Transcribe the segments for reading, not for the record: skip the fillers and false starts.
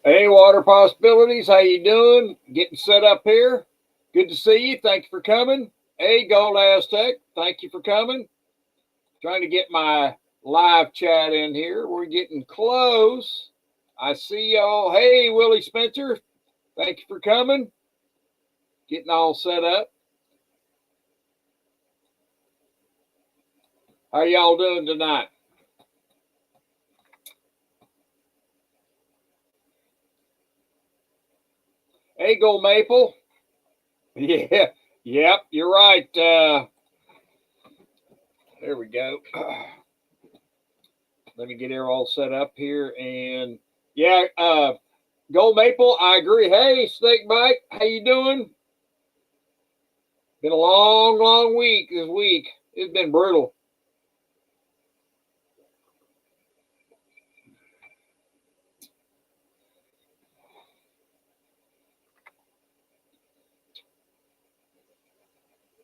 Hey, Water Possibilities, how you doing? Getting set up here. Good to see you. Thank you for coming. Hey, Gold Aztec, thank you for coming. Trying to get my live chat in here. We're getting close. I see y'all. Hey, Willie Spencer, thank you for coming. Getting all set up. How y'all doing tonight? Hey, Gold Maple. Yeah, yep, you're right. There we go. Let me get it all set up here. And yeah, Gold Maple, I agree. Hey, Snakebite, how you doing? Been a long, long week this week. It's been brutal.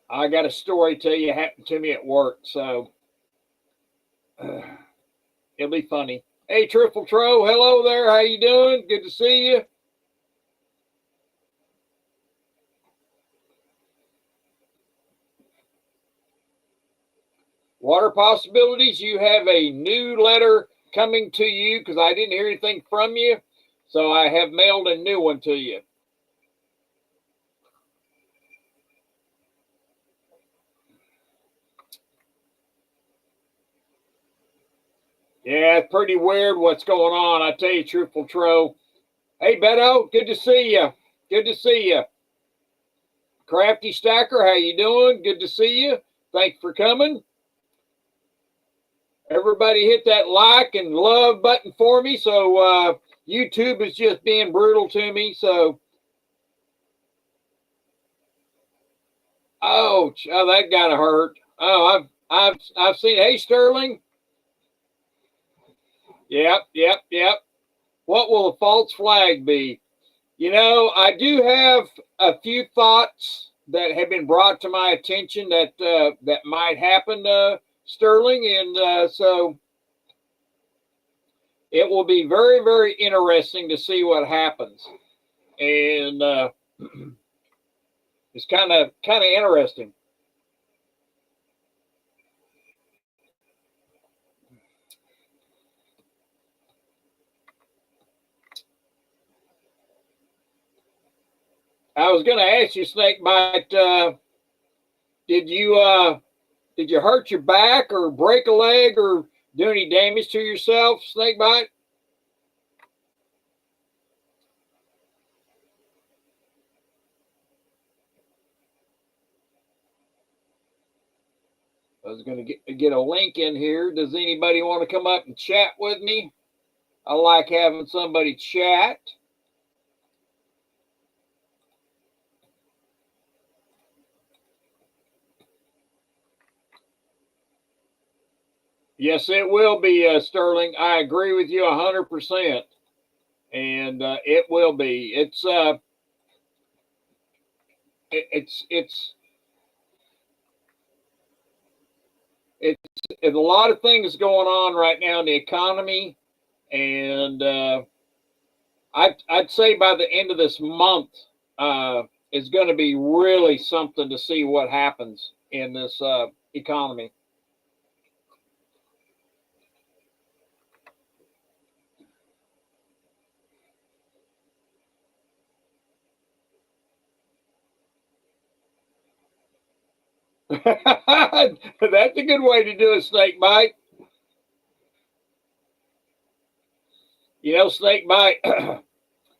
I got a story to tell you. It happened to me at work, so it'll be funny. Hey, Triple Tro, hello there. How you doing? Good to see you. Water Possibilities, you have a new letter coming to you because I didn't hear anything from you, so I have mailed a new one to you. Yeah, it's pretty weird what's going on. I tell you, Triple Tro. Hey, Beto, good to see you. Good to see you. Crafty Stacker, how you doing? Good to see you. Thanks for coming. Everybody hit that like and love button for me. So YouTube is just being brutal to me. So, oh, that gotta hurt. Oh, I've seen. Hey, Sterling. Yep. What will a false flag be? You know, I do have a few thoughts that have been brought to my attention that that might happen, Sterling, and so it will be very, very interesting to see what happens, and it's kind of interesting. I was going to ask you, Snakebite, did you did you hurt your back or break a leg or do any damage to yourself, Snakebite? I was going to get a link in here. Does anybody want to come up and chat with me? I like having somebody chat. Yes, it will be, Sterling. I agree with you 100%. And it will be. It's a lot of things going on right now in the economy, and I'd say by the end of this month, it's going to be really something to see what happens in this economy. That's a good way to do a snake bite. You know, snake bite.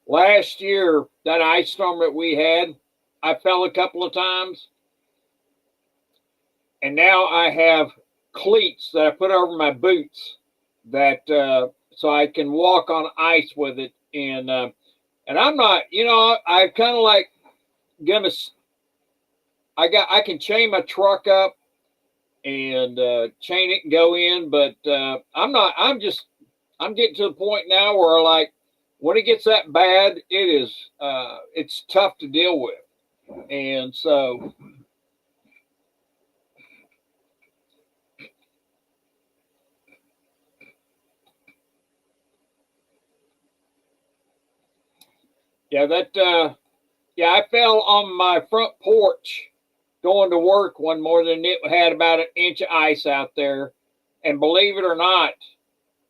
Last year, that ice storm that we had, I fell a couple of times, and now I have cleats that I put over my boots that so I can walk on ice with it. And I'm not, you know, I kind of like gonna. I can chain my truck up and chain it and go in, but I'm not. I'm getting to the point now where like when it gets that bad, it's tough to deal with, and so Yeah, yeah, I fell on my front porch going to work one morning. It had about an inch of ice out there. And believe it or not,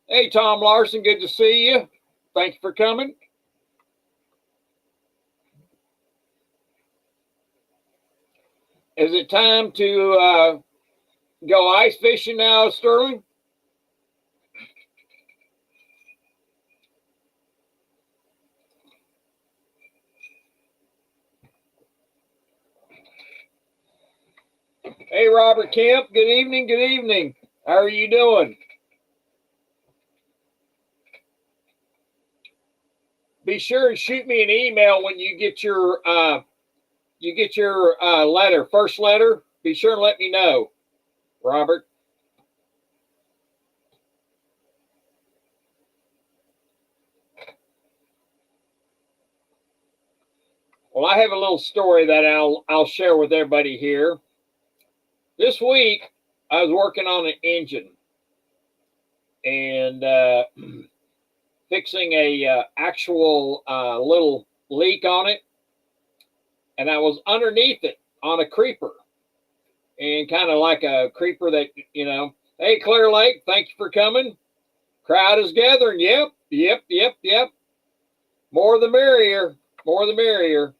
hey, Tom Larson, good to see you. Thank you for coming. Is it time to go ice fishing now, Sterling? Hey, Robert Kemp, good evening, good evening. How are you doing? Be sure and shoot me an email when you get your letter, first letter. Be sure and let me know, Robert. Well, I have a little story that I'll share with everybody here. This week, I was working on an engine and fixing a actual little leak on it, and I was underneath it on a creeper, and kind of like a creeper that, hey, Clear Lake, thank you for coming. Crowd is gathering. Yep. More the merrier. More the merrier.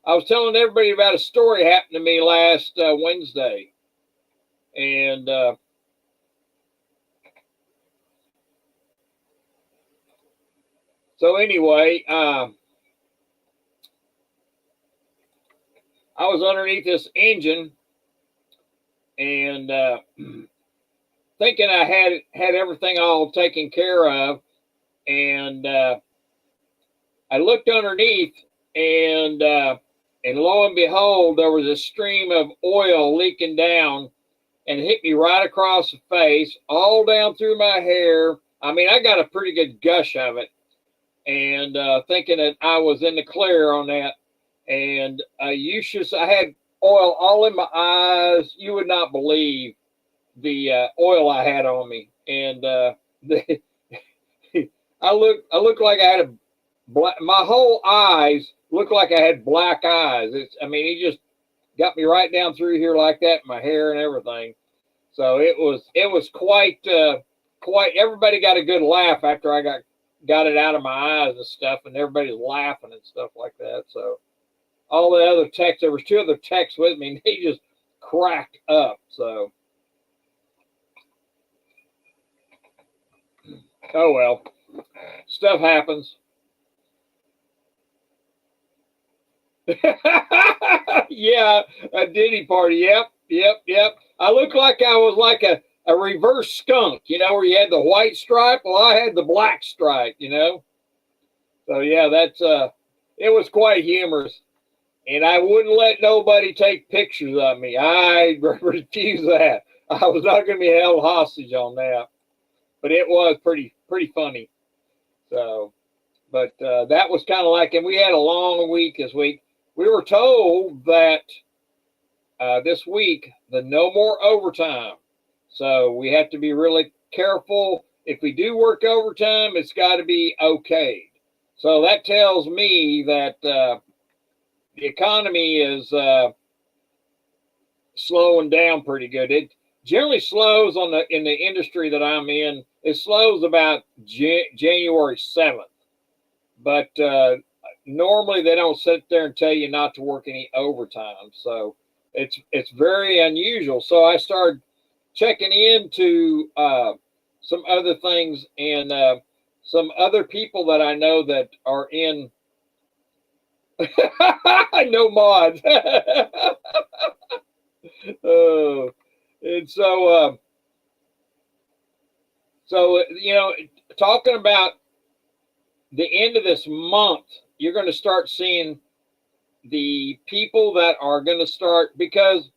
I was telling everybody about a story happened to me last Wednesday, and so anyway, I was underneath this engine and thinking I had everything all taken care of, and I looked underneath, and lo and behold, there was a stream of oil leaking down, and hit me right across the face, all down through my hair. I mean, I got a pretty good gush of it, and thinking that I was in the clear on that. And I had oil all in my eyes. You would not believe the oil I had on me, and I looked like I had a black. My whole eyes looked like I had black eyes. I mean, he just got me right down through here like that, my hair and everything. So it was quite. Everybody got a good laugh after I got it out of my eyes and stuff, and everybody's laughing and stuff like that. So all the other techs, there was two other techs with me, and they just cracked up. So, oh well, stuff happens. Yeah, a Diddy party. Yep. I looked like I was like a reverse skunk, where you had the white stripe. Well, I had the black stripe, So yeah, that's it was quite humorous. And I wouldn't let nobody take pictures of me. I refuse that. I was not going to be held hostage on that. But it was pretty funny. So, but that was kind of like, and we had a long week this week. We were told that this week, the no more overtime. So we have to be really careful. If we do work overtime, it's got to be okayed. So that tells me that the economy is slowing down pretty good. It generally slows in the industry that I'm in. It slows about January 7th, but normally they don't sit there and tell you not to work any overtime. So it's very unusual. So I started checking into some other things, and some other people that I know that are in. No mods. And so talking about the end of this month, you're going to start seeing the people that are going to start, because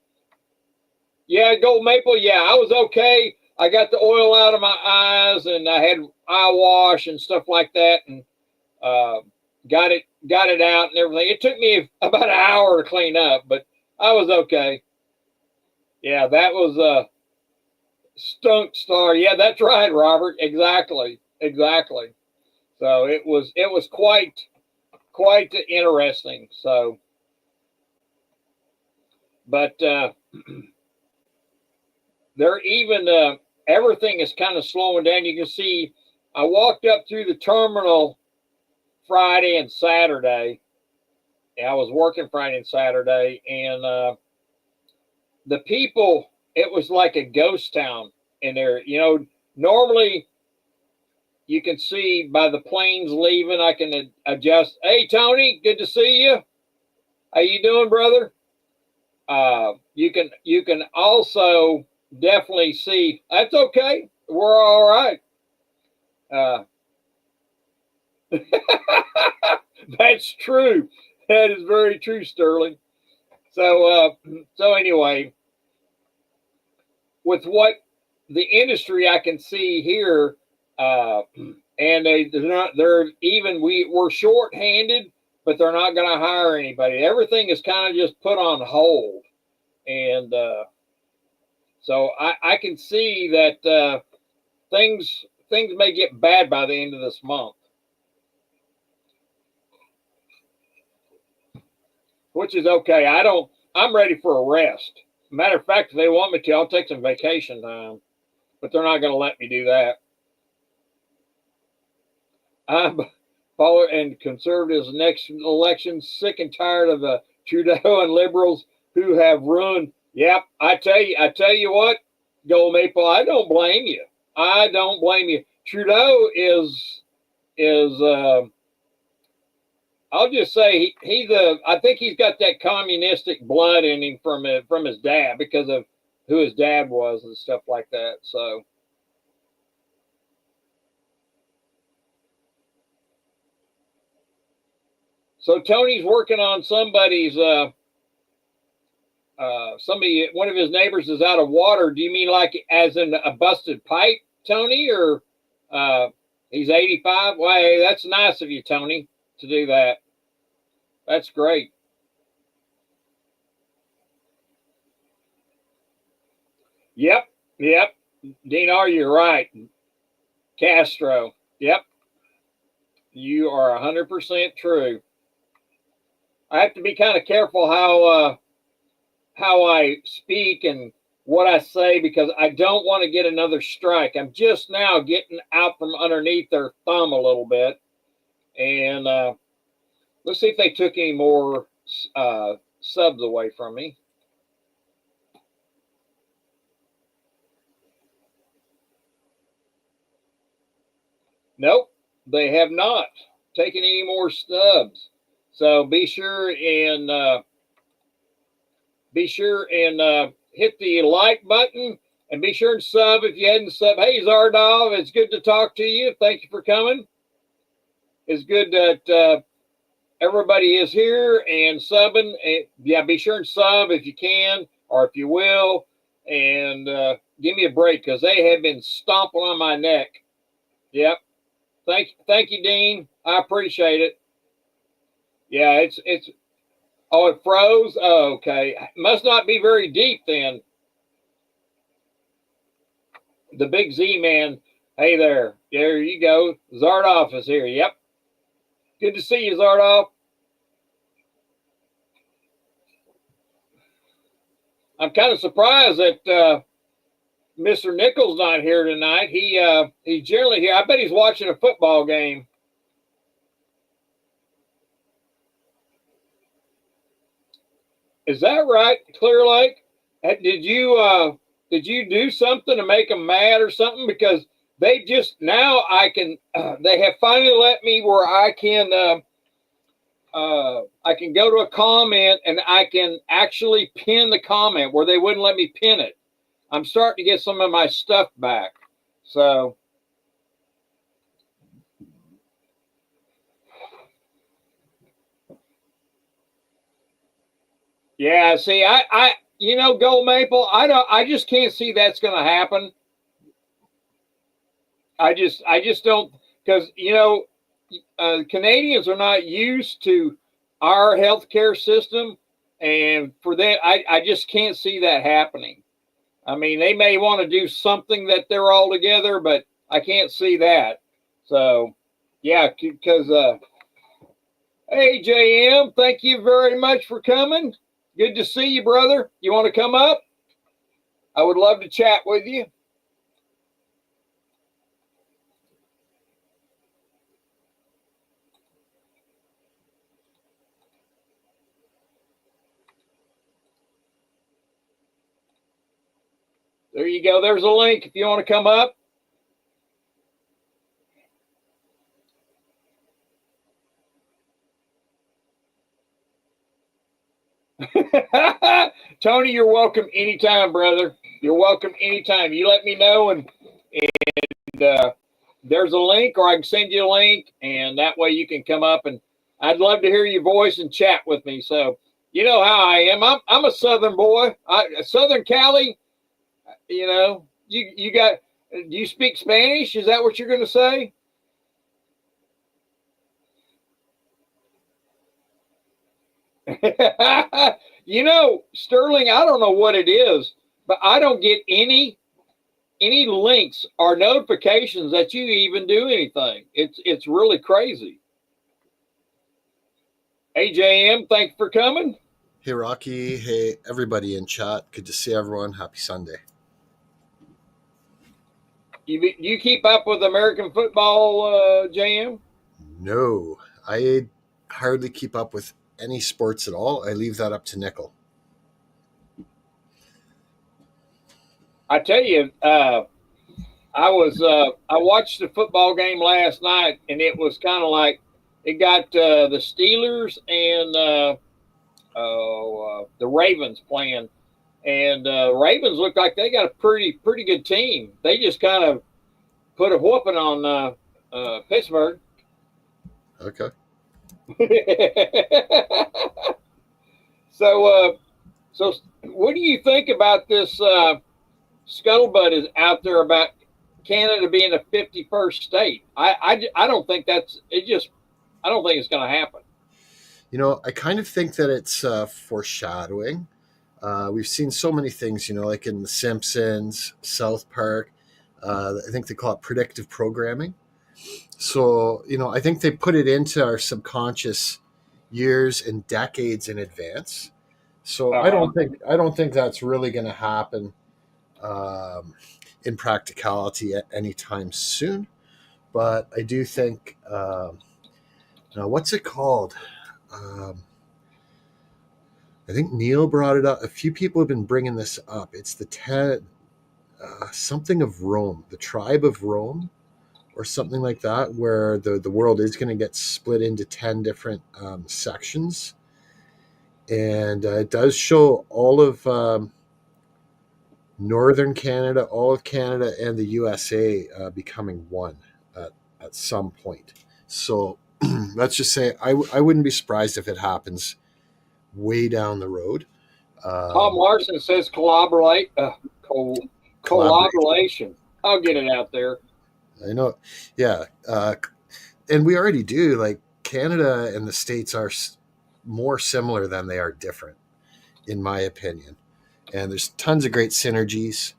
Gold Maple, I was okay. I got the oil out of my eyes, and I had eye wash and stuff like that, and got it out and everything. It took me about an hour to clean up, but I was okay. Yeah, that was a stunk star. Yeah, that's right, Robert. Exactly. So it was quite interesting. So, but they're even everything is kind of slowing down. You can see I walked up through the terminal Friday and Saturday. I was working Friday and Saturday, and the people, it was like a ghost town in there. You know, normally you can see by the planes leaving, I can adjust. Hey, Tony, good to see you. How you doing, brother? You can also definitely see. That's okay. We're all right. That's true. That is very true, Sterling. So anyway, with what the industry I can see here, and they're even we're short-handed, but they're not going to hire anybody. Everything is kind of just put on hold, and so I can see that things may get bad by the end of this month, which is okay. I'm ready for a rest. Matter of fact, if they want me to, I'll take some vacation time, but they're not going to let me do that. I'm following and conservatives next election, sick and tired of the Trudeau and liberals who have ruined. Yep, I tell you what, Gold Maple, I don't blame you. I don't blame you. Trudeau is I'll just say I think he's got that communistic blood in him from his dad because of who his dad was and stuff like that. So Tony's working on somebody's one of his neighbors is out of water. Do you mean like as in a busted pipe, Tony, or he's 85? Well, hey, that's nice of you, Tony, to do that. That's great. Yep. Dinar, you're right. Castro. Yep. You are 100% true. I have to be kind of careful how I speak and what I say because I don't want to get another strike. I'm just now getting out from underneath their thumb a little bit, and let's see if they took any more subs away from me. Nope, they have not taken any more stubs. So be sure and hit the like button, and be sure and sub if you hadn't sub. Hey, Zardov, it's good to talk to you. Thank you for coming. It's good that everybody is here and subbing. And yeah, be sure and sub if you can or if you will, and give me a break because they have been stomping on my neck. Yep. Thank you, Dean. I appreciate it. Yeah, it's oh, it froze. Oh, okay, must not be very deep then. The big Z man. Hey there. There you go. Zardov is here. Yep. Good to see you, Zardov. I'm kind of surprised that Mr. Nichols not here tonight. He's generally here. I bet he's watching a football game. Is that right, Clear Lake? Did you do something to make them mad or something? Because they just now they have finally let me where I can go to a comment and I can actually pin the comment where they wouldn't let me pin it. I'm starting to get some of my stuff back. So yeah, see, I Gold Maple, I just can't see that's going to happen. I just don't, because Canadians are not used to our healthcare system, and for that, I just can't see that happening. I mean, they may want to do something that they're all together, but I can't see that. So, yeah, because Hey, JM, thank you very much for coming. Good to see you, brother. You want to come up? I would love to chat with you. There you go. There's a link if you want to come up. Tony, you're welcome anytime, brother. You're welcome anytime. You let me know, and there's a link, or I can send you a link, and that way you can come up. And I'd love to hear your voice and chat with me. So you know how I am. I'm a Southern boy. Southern Cali. You know, you got. Do you speak Spanish? Is that what you're going to say? You know, Sterling, I don't know what it is, but I don't get any links or notifications that you even do anything. It's really crazy. AJM, thanks for coming. Hey, Rocky. Hey, everybody in chat. Good to see everyone. Happy Sunday. You keep up with American football, JM? No, I hardly keep up with any sports at all. I leave that up to Nickel. I tell you, I watched the football game last night, and it was kind of like it got the Steelers and the Ravens playing, and Ravens look like they got a pretty good team. They just kind of put a whooping on Pittsburgh. Okay. So what do you think about this scuttlebutt is out there about Canada being a 51st state? I don't think that's it. Just I don't think it's going to happen. You know, I kind of think that it's foreshadowing. We've seen so many things, like in The Simpsons, South Park. I think they call it predictive programming. So, I think they put it into our subconscious years and decades in advance. So I don't think that's really going to happen in practicality at any time soon. But I do think, what's it called? Um, I think Neil brought it up. A few people have been bringing this up. It's the something of Rome, the tribe of Rome, or something like that, where the world is going to get split into 10 different sections. And it does show all of Northern Canada, all of Canada, and the USA becoming one at some point. So let's just say I wouldn't be surprised if it happens way down the road. Tom Larson says collaboration. I'll get it out there. I know, yeah, and we already do. Like Canada and the States are more similar than they are different, in my opinion. And there's tons of great synergies.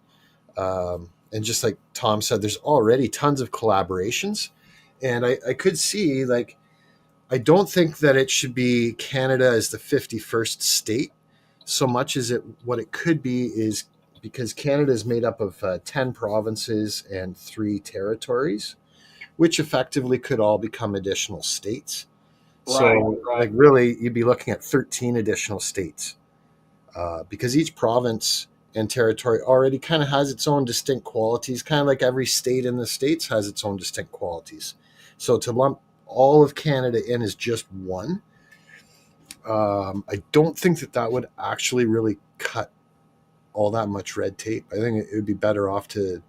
And just like Tom said, there's already tons of collaborations. And I could see, like, I don't think that it should be Canada as the 51st state so much as what it could be is because Canada is made up of 10 provinces and 3 territories, which effectively could all become additional states. So, Right. like, really, you'd be looking at 13 additional states because each province and territory already kind of has its own distinct qualities, kind of like every state in the States has its own distinct qualities. So, to lump all of Canada in as just one, I don't think that would actually really cut all that much red tape. I think it would be better off to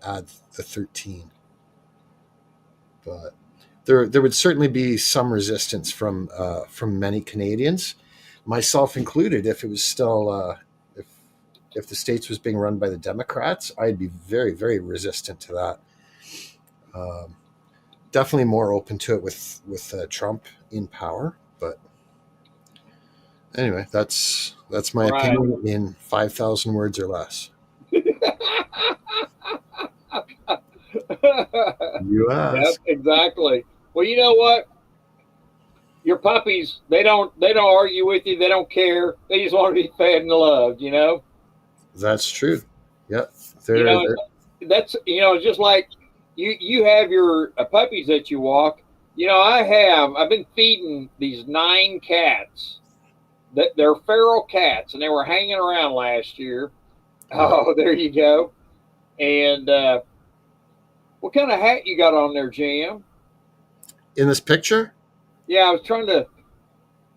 add the 13. But there would certainly be some resistance from many Canadians, myself included. If it was still if the States was being run by the Democrats, I'd be very, very resistant to that. Definitely more open to it with Trump in power. But anyway, that's my opinion in 5,000 words or less. Yep, exactly. Well, you know what? your puppies, they don't argue with you. They don't care. They just want to be fed and loved. That's true. Yeah, You they're, know, they're that's just like you have your puppies that you walk. I've been feeding these 9 cats. That they're feral cats, and they were hanging around last year. yeah. Oh, there you go. And what kind of hat you got on there, Jam? In this picture. Yeah, I was trying to.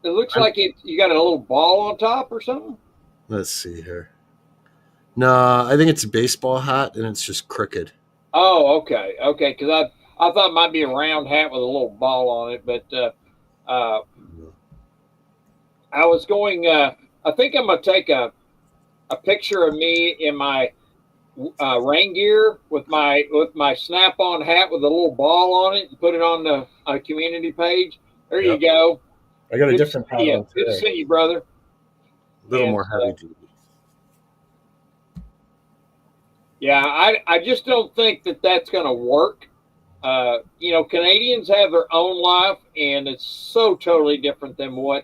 It looks like you got a little ball on top or something. Let's see here. No, I think it's a baseball hat, and it's just crooked. Oh, okay, okay. Because I thought it might be a round hat with a little ball on it, but uh, I was going. I think I'm gonna take a picture of me in my rain gear with my snap-on hat with a little ball on it and put it on the community page. There you Yep. go. I got a Good to different see hat you. on Good to today. see you, brother. A little And more heavy duty. yeah, I just don't think that that's going to work. Canadians have their own life, and it's so totally different than what.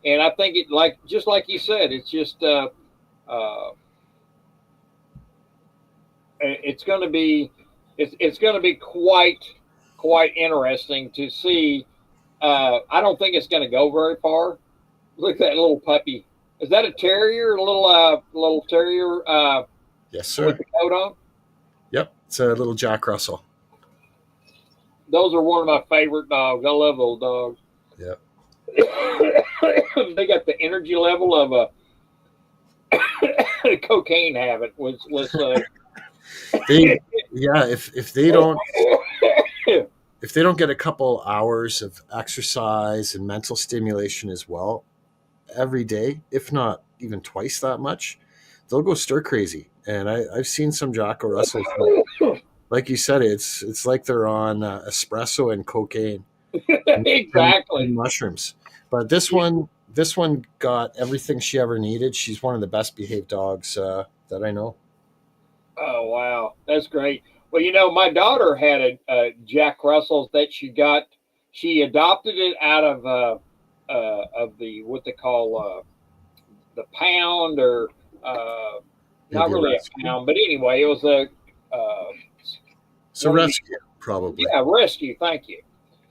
And I think just like you said, it's just uh, it's going to be it's going to be quite interesting to see. I don't think it's going to go very far. Look at that little puppy. Is that a terrier? A little terrier Yes, with sir. the coat on? Yep, it's a little Jack Russell. Those are one of my favorite dogs. I love those dogs. Yep. They got the energy level of a cocaine habit. Let's say. Yeah, if they don't get a couple hours of exercise and mental stimulation as well every day, if not even twice that much, they'll go stir crazy. And I've seen some Jocko Russells, like you said, it's like they're on espresso and cocaine and Exactly. mushrooms. But this one got everything she ever needed. She's one of the best behaved dogs that I know. Oh wow, that's great. Well, my daughter had a Jack Russell that she got. She adopted it out of the what they call the pound or Yeah, not the really a rescue. pound, but anyway, it was a So one of the rescue probably. rescue. Thank you.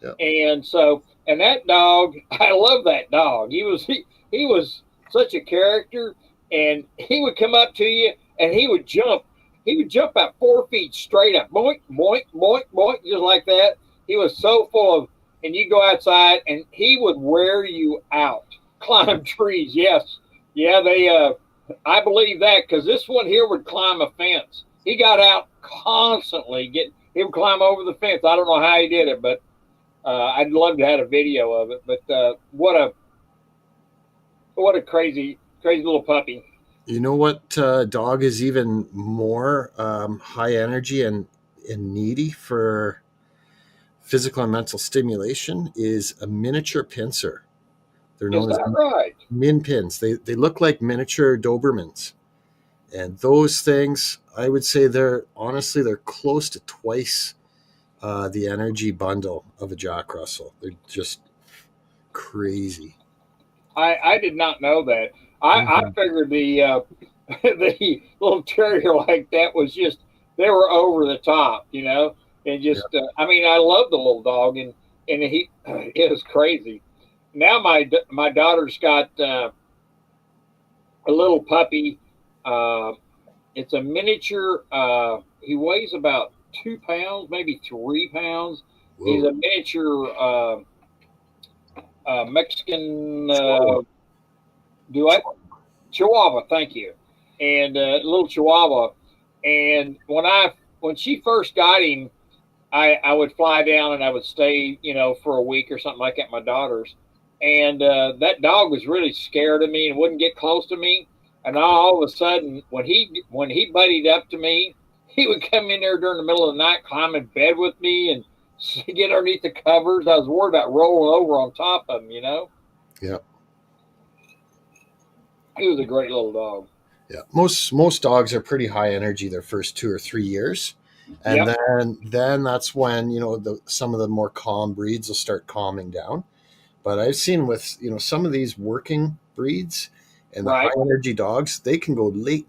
Yeah. And that dog, I love that dog. He was such a character, and he would come up to you and he would jump. He would jump about 4 feet straight up, boink, boink, boink, boink, just like that. He was so full of, and you go outside and he would wear you out, climb trees. Yes, yeah, they. I believe that because this one here would climb a fence. He got out constantly. He would climb over the fence. I don't know how he did it, but I'd love to have a video of it. But what a crazy little puppy. You know what dog is even more high energy and needy for physical and mental stimulation is a miniature pincer. They're Is known as that right? min pins. They look like miniature Dobermans. And those things, I would say they're close to twice the energy bundle of a Jack Russell. They're just crazy. I did not know that. I Mhm. figured the the little terrier like that was just they were over the top, and Yeah. just I mean I love the little dog and he it was crazy. Now my daughter's got a little puppy. Uh, it's a miniature. He weighs about 2 pounds, maybe 3 pounds. He's Whoa. a miniature Mexican. Chihuahua. Do I? Chihuahua. Thank you. And little Chihuahua. And when she first got him, I would fly down and I would stay, for a week or something like at my daughter's. And that dog was really scared of me and wouldn't get close to me. And all of a sudden, when he buddied up to me, he would come in there during the middle of the night, climb in bed with me, and get underneath the covers. I was worried about rolling over on top of him. Yeah. He was a great little dog. Yeah. Most dogs are pretty high energy their first 2 or 3 years. And Yep. then that's when, some of the more calm breeds will start calming down. But I've seen with, some of these working breeds and the high Right. energy dogs, they can go late,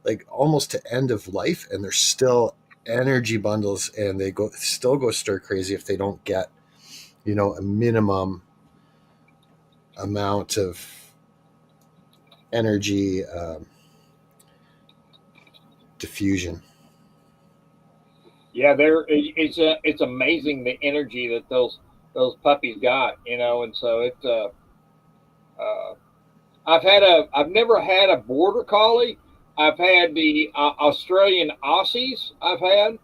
like almost to end of life, and they're still energy bundles, and they still go stir crazy if they don't get, a minimum amount of energy diffusion. Yeah, it's amazing the energy that those puppies got, and so uh I've never had a border collie. I've had the Australian Aussies. I've had,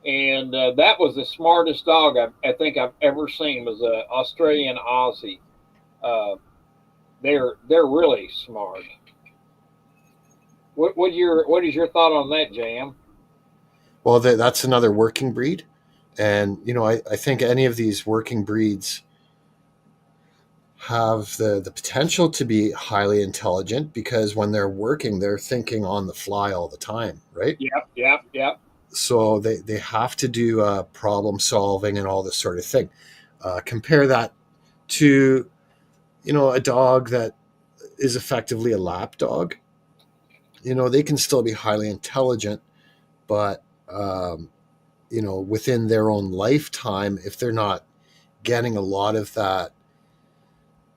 and that was the smartest dog I think I've ever seen was a Australian Aussie. Uh, they're really smart. What is your thought on that, Jam? Well, that's another working breed. And, I think any of these working breeds have the potential to be highly intelligent because when they're working, they're thinking on the fly all the time, right? Yep, yep, yep. So they have to do problem solving and all this sort of thing. Compare that to, a dog that is effectively a lap dog. They can still be highly intelligent, but, within their own lifetime, if they're not getting a lot of that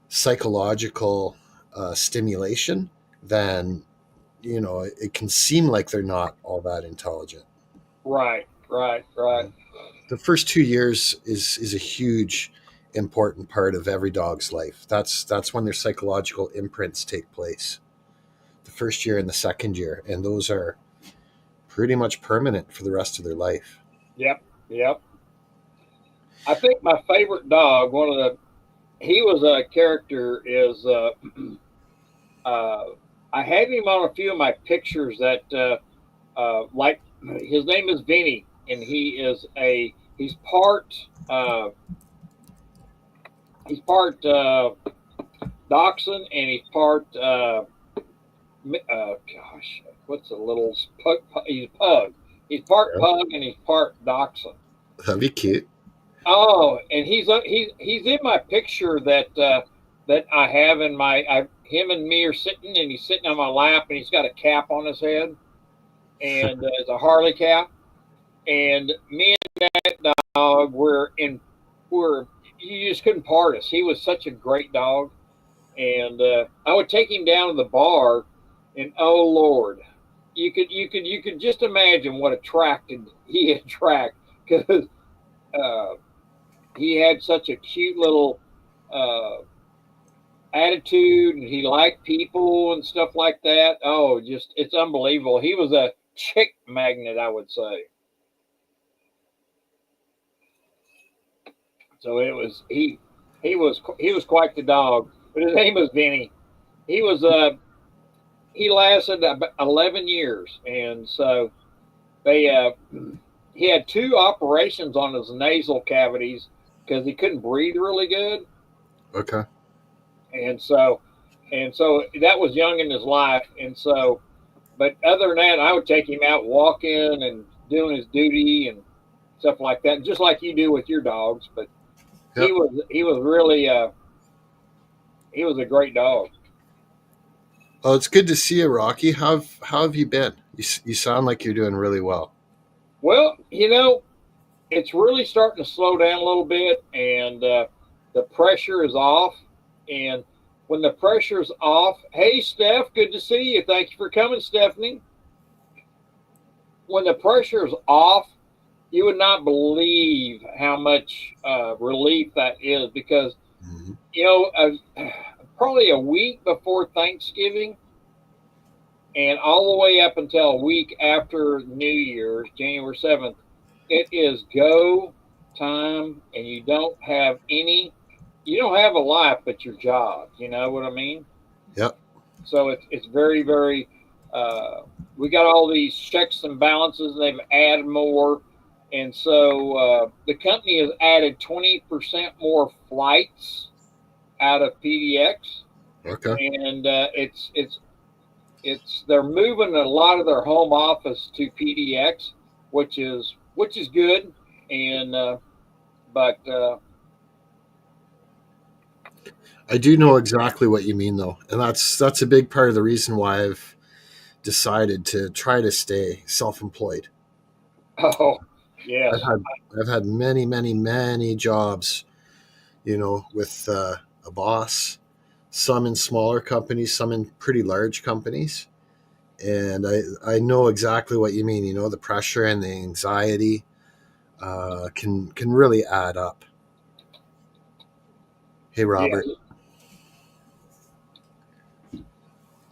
psychological stimulation, then it can seem like they're not all that intelligent. Right, right, right. The first 2 years is a huge important part of every dog's life. That's when their psychological imprints take place. The first year and the second year, and those are pretty much permanent for the rest of their life. Yep, yep. I think my favorite dog, one of the he was a character is uh, I have him on a few of my pictures that like his name is Vinny, and he's uh, part dachshund, and he's part gosh, what's a little pug? He's a pug. He's part Yeah. pug and he's part dachshund. That'd be cute. Oh, and he's in my picture that I have in him and me are sitting, and he's sitting on my lap, and he's got a cap on his head, and it's a Harley cap, and me and that dog were you just couldn't part us. He was such a great dog, and I would take him down to the bar, and oh Lord, you could just imagine what attracted he attract because. Uh, he had such a cute little uh, attitude, and he liked people and stuff like that. Oh, just it's unbelievable. He was a chick magnet, I would say. So it was he was quite the dog. But his name was Vinny. He was he lasted about 11 years, and so they he had two operations on his nasal cavities because he couldn't breathe really good, Okay. and so that was young in his life, and so but other than that, I would take him out walking and doing his duty and stuff like that, just like you do with your dogs. But Yep. he was really he was a great dog. Well, it's good to see you, Rocky. How have you been? You sound like you're doing really well. Well, it's really starting to slow down a little bit, and the pressure is off. And when the pressure's off, hey Steph, good to see you. Thank you for coming, Stephanie. When the pressure's off, you would not believe how much relief that is because Hmm. probably a week before Thanksgiving and all the way up until a week after New Year's, January 7th, it is go time, and you don't have a life but your job. You know what I mean? Yep. So it's very very. Uh, we got all these checks and balances, and they've added more, and so the company has added 20% more flights out of PDX, Okay. and it's they're moving a lot of their home office to PDX, which is good, and but I do know exactly what you mean, though, and that's a big part of the reason why I've decided to try to stay self-employed. Oh, I've yes. had I've had many, many, many jobs, with a boss. Some in smaller companies, some in pretty large companies, and I know exactly what you mean. The pressure and the anxiety can really add up. Hey, Yes. Robert,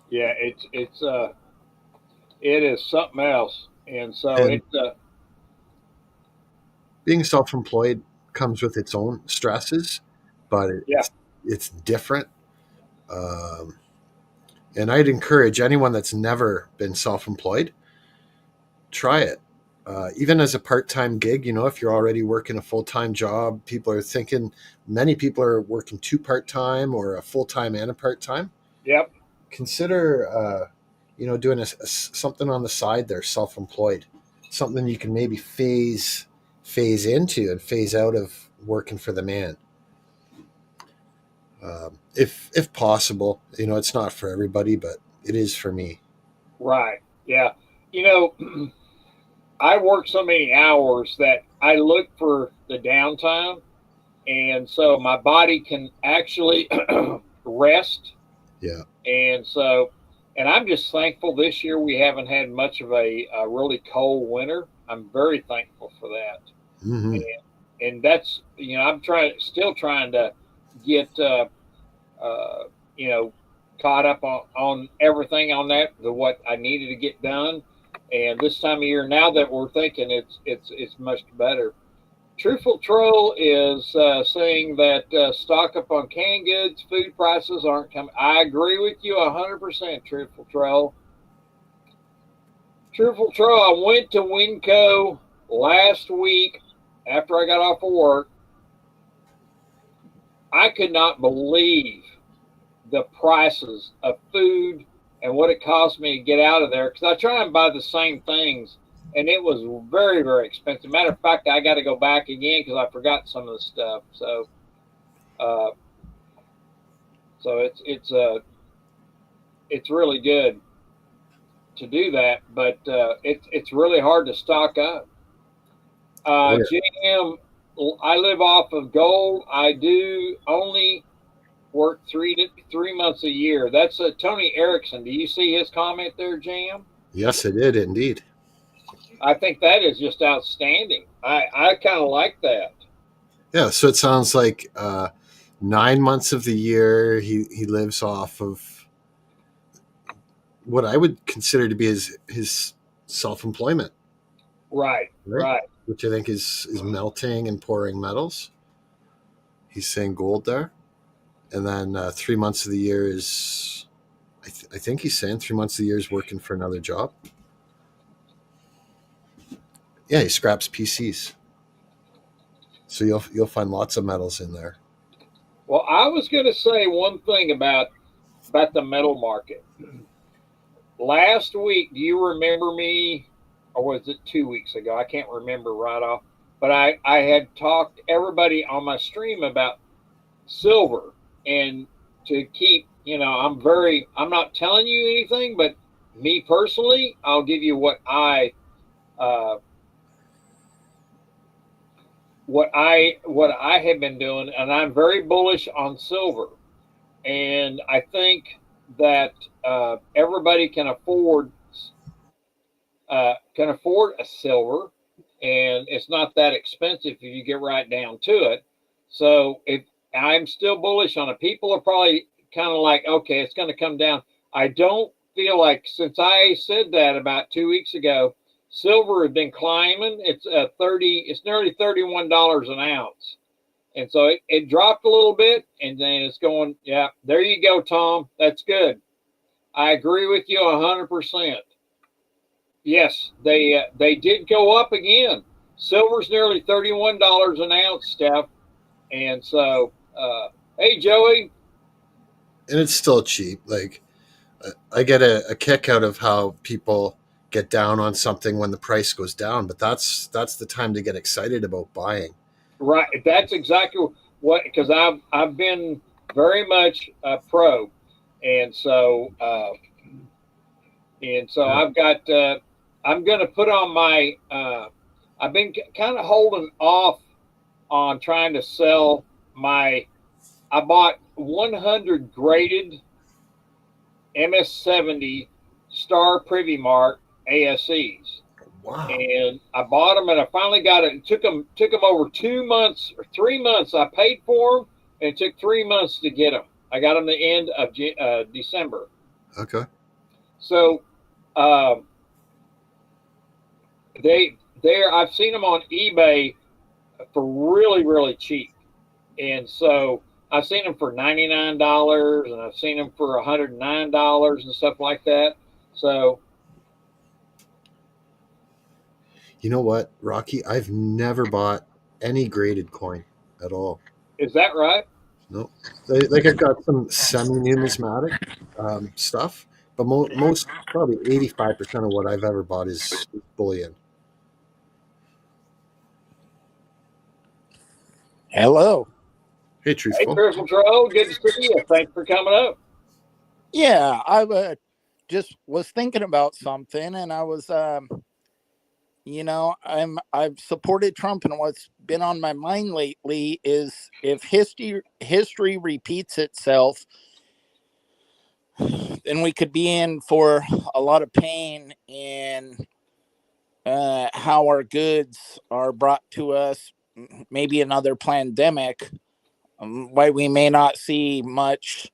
Yeah. It is something else. And so and being self-employed comes with its own stresses, but yeah. it's different. Um, and I'd encourage anyone that's never been self-employed, try it. Even as a part-time gig, if you're already working a full-time job, many people are working two part-time or a full-time and a part-time. Yep. Consider, doing something on the side there, self-employed, something you can maybe phase into and phase out of working for the man. If possible, it's not for everybody, but it is for me. Right. Yeah. You know, I work so many hours that I look for the downtime. And so my body can actually rest. Yeah. And so, and I'm just thankful this year we haven't had much of a really cold winter. I'm very thankful for that. Hmm. And that's, I'm still trying to get, uh, you know, caught up on everything on what I needed to get done. And this time of year, now that we're thinking it's much better. Truthful Troll is saying that stock up on canned goods, food prices aren't coming. I agree with you 100%, Truthful Troll. Truthful Troll, I went to Winco last week after I got off of work. I could not believe the prices of food and what it cost me to get out of there because I try and buy the same things and it was very, very expensive. Matter of fact, I got to go back again because I forgot some of the stuff. Uh, so it's really good to do that, but it's really hard to stock up. Oh yeah. JM, I live off of gold. I do only work 3 months a year. That's Tony Erickson. Do you see his comment there, Jam? Yes, it did indeed. I think that is just outstanding. I kind of like that. Yeah. So it sounds like 9 months of the year he lives off of what I would consider to be his self-employment, Right, right? right. Which I think is melting and pouring metals. He's saying gold there, and then 3 months of the year is I think he's saying 3 months of the year is working for another job. Yeah, he scraps PCs, so you'll find lots of metals in there. Well, I was going to say one thing about the metal market. Last week, do you remember me, or was it 2 weeks ago? I can't remember right off. But I had talked to everybody on my stream about silver and to keep, I'm not telling you anything, but me personally, I'll give you uh, what I have been doing, and I'm very bullish on silver. And I think that everybody can afford a silver, and it's not that expensive if you get right down to it. So if I'm still bullish on it, people are probably kind of like, okay, it's going to come down. I don't feel like since I said that about 2 weeks ago, silver has been climbing. It's nearly $31 an ounce. And so it dropped a little bit and then it's going, yeah, there you go, Tom. That's good. I agree with you 100%. Yes, they did go up again. Silver's nearly $31 an ounce, Steph. And so, hey, Joey. And it's still cheap. Like I get a kick out of how people get down on something when the price goes down, but that's the time to get excited about buying. Right, that's exactly what because I've been. very much pro, and so I've got. I'm going to put on my. I've been kind of holding off on trying to sell my. I bought 100 graded MS70 Star Privy Mark ASEs. Wow. And I bought them, and I finally got it. It took them over 2 months or 3 months. I paid for them, and it took 3 months to get them. I got them the end of December. Okay. So I've seen them on eBay for really, really cheap, and so I've seen them for $99, and I've seen them for $109 and stuff like that. So You know what, Rocky? I've never bought any graded coin at all. is that right? No, like I've got some semi-numismatic stuff, but most probably 85% of what I've ever bought is bullion. Hello. Hey, Hey, truthful. Crystal Troll, good to see you. Thanks for coming up. Yeah, I just was thinking about something, and I was, I've supported Trump, and what's been on my mind lately is if history repeats itself, then we could be in for a lot of pain in how our goods are brought to us. Maybe another pandemic, why we may not see much.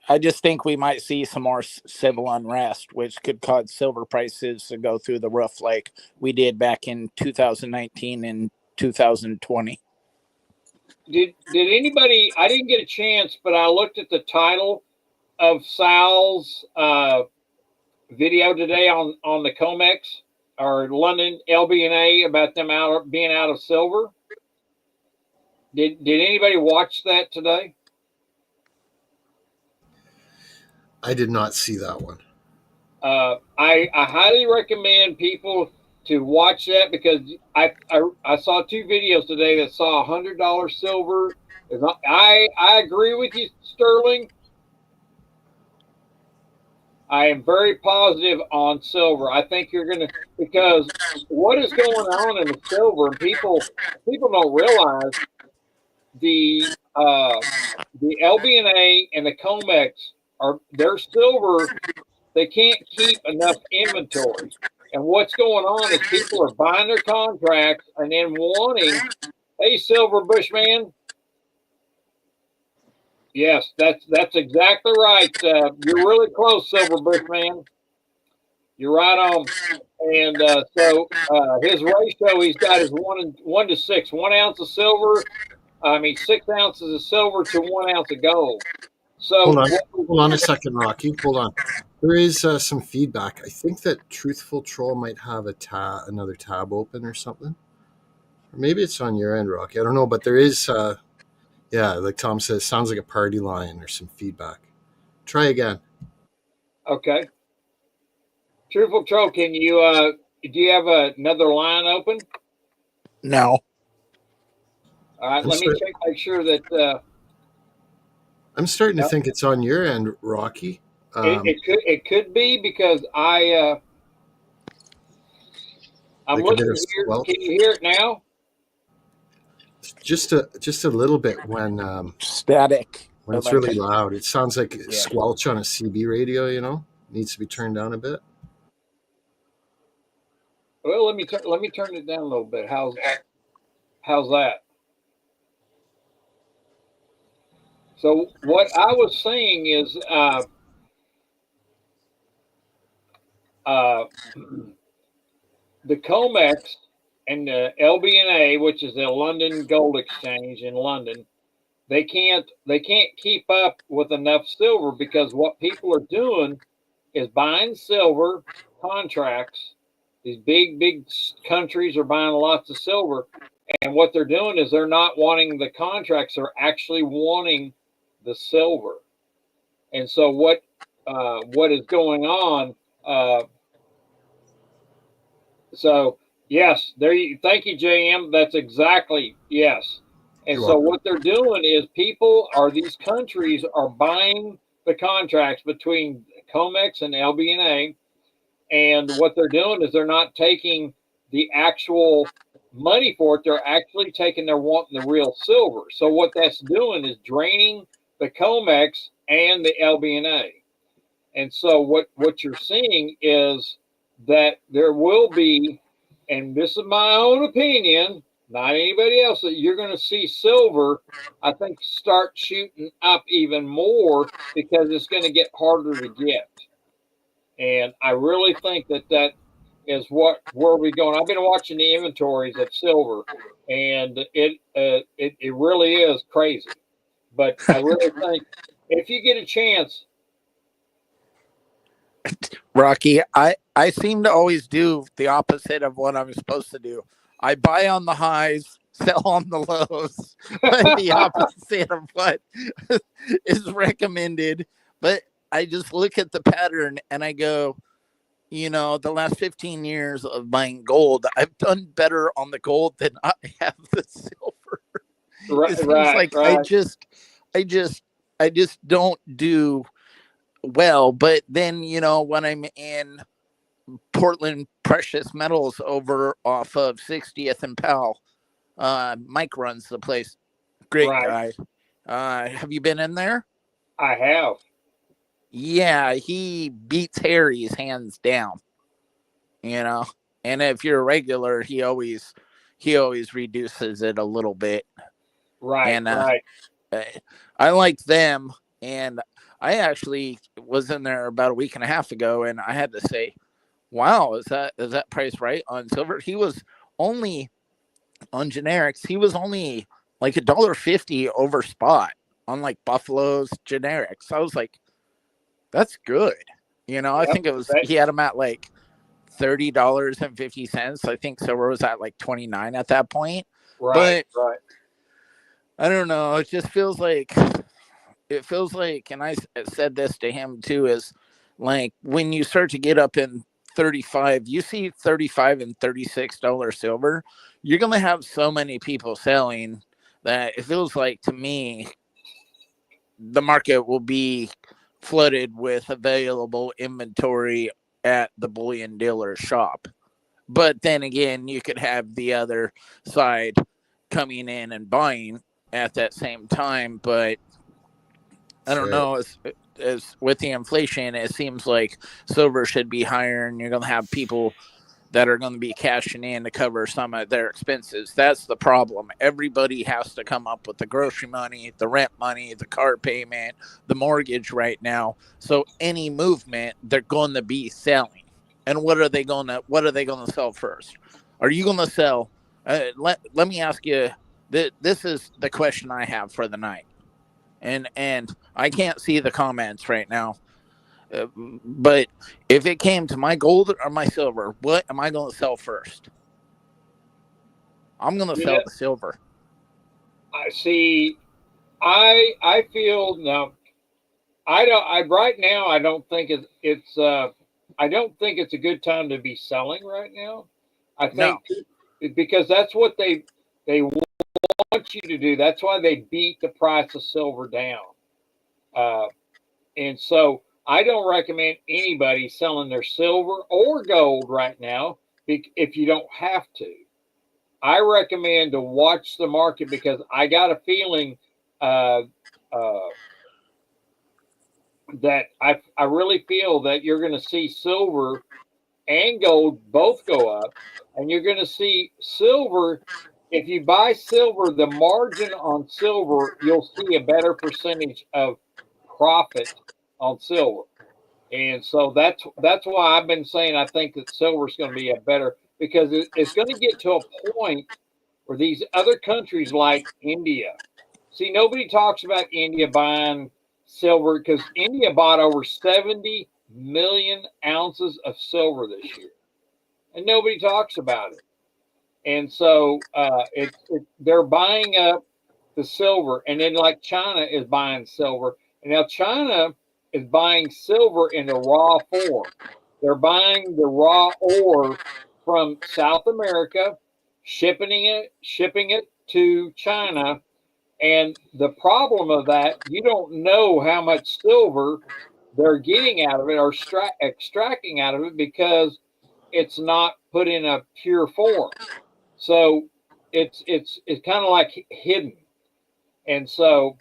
I just think we might see some more civil unrest, which could cause silver prices to go through the roof like we did back in 2019 and 2020. Did anybody? I didn't get a chance, but I looked at the title of Sal's video today on the COMEX or London LBNA about them being out of silver. Did anybody watch that today? I did not see that one. I highly recommend people to watch that because I saw 2 videos today that saw $100 silver. I agree with you, Sterling. I am very positive on silver. I think you're going to, because what is going on in the silver, and people don't realize the LBNA and the COMEX are their silver. They can't keep enough inventory, and what's going on is people are buying their contracts and then wanting, hey, Silver Bushman. Yes, that's exactly right. You're really close, Silver Bushman. You're right on. And his ratio, he's got his 1 to 6, 1 ounce of silver. 6 ounces of silver to 1 ounce of gold. So hold on a second, Rocky. Hold on. There is some feedback. I think that Truthful Troll might have another tab open or something. Or maybe it's on your end, Rocky. I don't know, but there is, like Tom says, sounds like a party line or some feedback. Try again. Okay. Truthful Troll, can you do you have another line open? No. All right, let me check, make sure that. I'm starting to think it's on your end, Rocky. It could be because I'm like listening here. Can you hear it now? Just a little bit when static. When it's really loud. It sounds like squelch on a CB radio. Needs to be turned down a bit. Well, let me turn it down a little bit. How's that? So what I was saying is the COMEX and the LBNA, which is the London Gold Exchange in London, they can't keep up with enough silver because what people are doing is buying silver contracts. These big countries are buying lots of silver, and what they're doing is they're not wanting the contracts; they're actually wanting the silver. And so what is going on? So yes, there you. Thank you, JM. That's exactly yes. And so what they're doing is these countries are buying the contracts between COMEX and LBNA. And what they're doing is they're not taking the actual money for it. They're actually they're wanting the real silver. So what that's doing is draining the COMEX and the LBNA. And so what you're seeing is that there will be, and this is my own opinion, not anybody else, that you're going to see silver, I think, start shooting up even more because it's going to get harder to get. And I really think that is where we're going. I've been watching the inventories of silver, and it really is crazy. But I really think if you get a chance, Rocky, I seem to always do the opposite of what I'm supposed to do. I buy on the highs, sell on the lows. The opposite of what is recommended. But I just look at the pattern and I go, the last 15 years of buying gold, I've done better on the gold than I have the silver. Right, it seems right, like right. I just don't do well. But then, when I'm in Portland Precious Metals over off of 60th and Powell, Mike runs the place. Great Right. guy. Have you been in there? I have. Yeah, he beats Harry's hands down. And if you're a regular, he always reduces it a little bit. Right, And right. I like them. And I actually was in there about a week and a half ago, and I had to say, wow, is that price right on silver? He was only on generics. He was only like $1.50 over spot on like Buffalo's generics. I was like, that's good. I think it was, he had them at like $30.50. I think silver was at like 29 at that point. Right, But right. I don't know. It just feels like, and I said this to him too, is like when you start to get up in 35, you see 35 and $36 silver, you're going to have so many people selling that it feels like, to me, the market will be flooded with available inventory at the bullion dealer shop. But then again, you could have the other side coming in and buying at that same time. But I don't know, as with the inflation, it seems like silver should be higher, and you're going to have people that are going to be cashing in to cover some of their expenses. That's the problem. Everybody has to come up with the grocery money, the rent money, the car payment, the mortgage right now. So any movement, they're going to be selling. And what are they going to sell first? Are you going to sell? Let me ask you. This is the question I have for the night. And I can't see the comments right now. But if it came to my gold or my silver, what am I going to sell first? I'm going to sell the silver. I see. I feel now. I don't. I right now. I don't think it's. I don't think it's a good time to be selling right now. I think because that's what they want you to do. That's why they beat the price of silver down. And so I don't recommend anybody selling their silver or gold right now if you don't have to. I recommend to watch the market because I got a feeling uh, that I really feel that you're going to see silver and gold both go up, and you're going to see silver. If you buy silver, the margin on silver, you'll see a better percentage of profit on silver. And so that's why I've been saying I think that silver is going to be a better because it's going to get to a point where these other countries like India, see, nobody talks about India buying silver because India bought over 70 million ounces of silver this year, and nobody talks about it. And so they're buying up the silver, and then like China is buying silver, and now China is buying silver in the raw form. They're buying the raw ore from South America, shipping it to China, And the problem of that, you don't know how much silver they're getting out of it or extracting out of it because it's not put in a pure form. So it's kind of like hidden. And so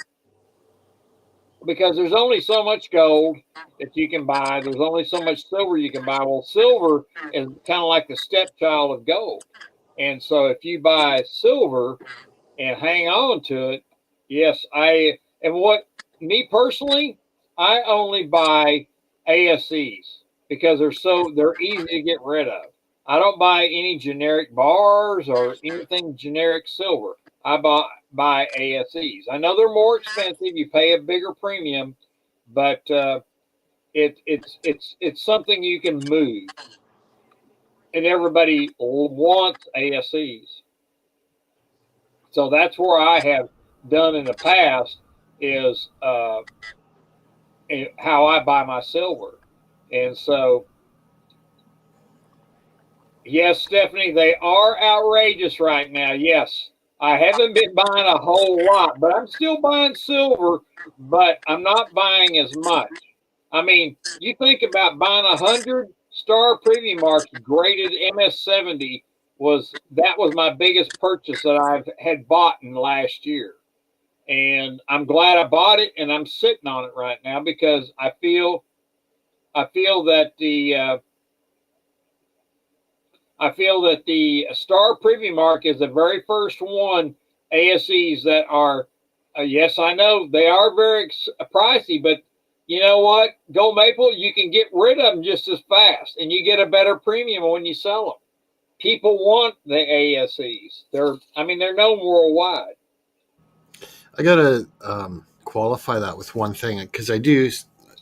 because there's only so much gold that you can buy, there's only so much silver you can buy. Well, silver is kind of like the stepchild of gold. And so if you buy silver and hang on to it, yes, and what me personally, I only buy ASEs because they're easy to get rid of. I don't buy any generic bars or anything generic silver. I buy ASEs. I know they're more expensive. You pay a bigger premium, but it's something you can move, and everybody wants ASEs. So that's where I have done in the past is how I buy my silver. And so, yes, Stephanie, they are outrageous right now. Yes, I haven't been buying a whole lot, but I'm still buying silver, but I'm not buying as much. I mean, you think about buying 100-star Preview Marks graded MS70 was my biggest purchase that I've had bought in last year. And I'm glad I bought it, and I'm sitting on it right now because I feel that the Star Preview Mark is the very first one ASEs that are. Yes, I know they are very pricey, but you know what? Gold Maple, you can get rid of them just as fast, and you get a better premium when you sell them. People want the ASEs. They're known worldwide. I gotta qualify that with one thing because I do,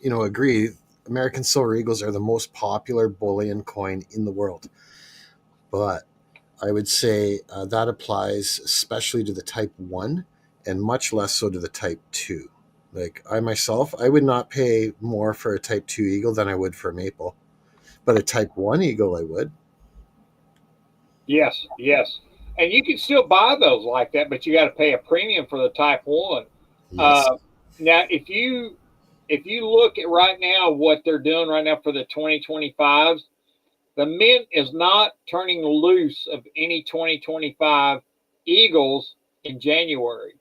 agree. American Silver Eagles are the most popular bullion coin in the world, but I would say that applies especially to the Type 1 and much less so to the Type 2. Like I myself, I would not pay more for a Type 2 Eagle than I would for a Maple, but a Type 1 Eagle I would. Yes, yes. And you can still buy those like that, but you got to pay a premium for the Type 1. Yes. Now, if you look at right now what they're doing right now for the 2025s, the mint is not turning loose of any 2025 Eagles in January.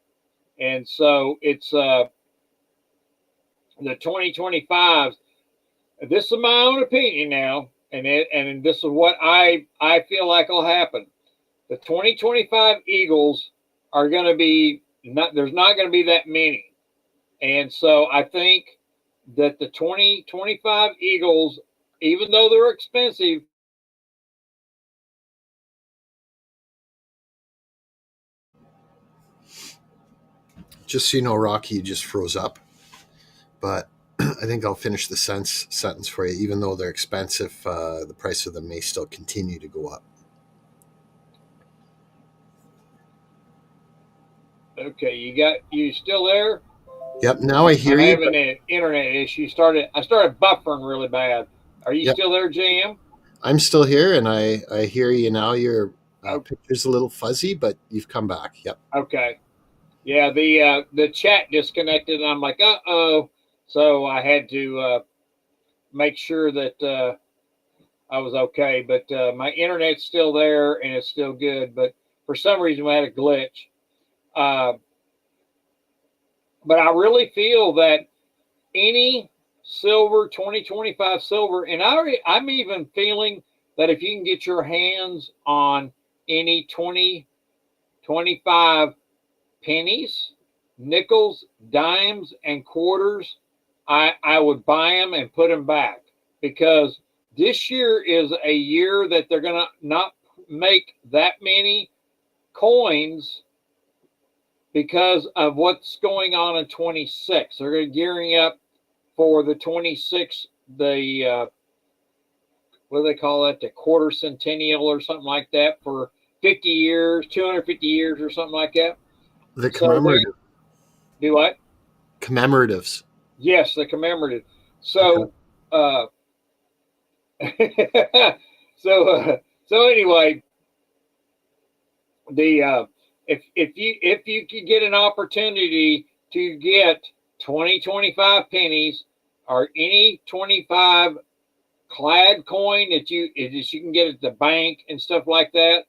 And so it's the 2025s. This is my own opinion now, and this is what I feel like will happen. The 2025 Eagles are going to be there's not going to be that many. And so I think that the 2025 Eagles, even though they're expensive, Just so you know, Rocky, you just froze up. But I think I'll finish the sentence for you. Even though they're expensive, the price of them may still continue to go up. okay, you still there? Yep. Now I hear I'm you. having an internet issue. I started buffering really bad. Are you Yep. still there, JM? I'm still here, and I hear you now. Your Oh, picture's a little fuzzy, but you've come back. Yep. okay. Yeah, the chat disconnected, and I'm like, uh-oh. So I had to make sure that I was okay. But my internet's still there, and it's still good. But for some reason, we had a glitch. Uh, but I really feel that any silver 2025 silver, and I'm even feeling that if you can get your hands on any 2025 pennies, nickels, dimes, and quarters, I would buy them and put them back because this year is a year that they're going to not make that many coins because of what's going on in 26. They're gearing up for the 26, what do they call it? The quarter centennial or something like that for 50 years, 250 years or something like that. The So they commemorative do what? commemoratives. Yes, the commemorative. So, Okay. so anyway, the if you could get an opportunity to get 20, 25 pennies or any 25 clad coin that you can get at the bank and stuff like that,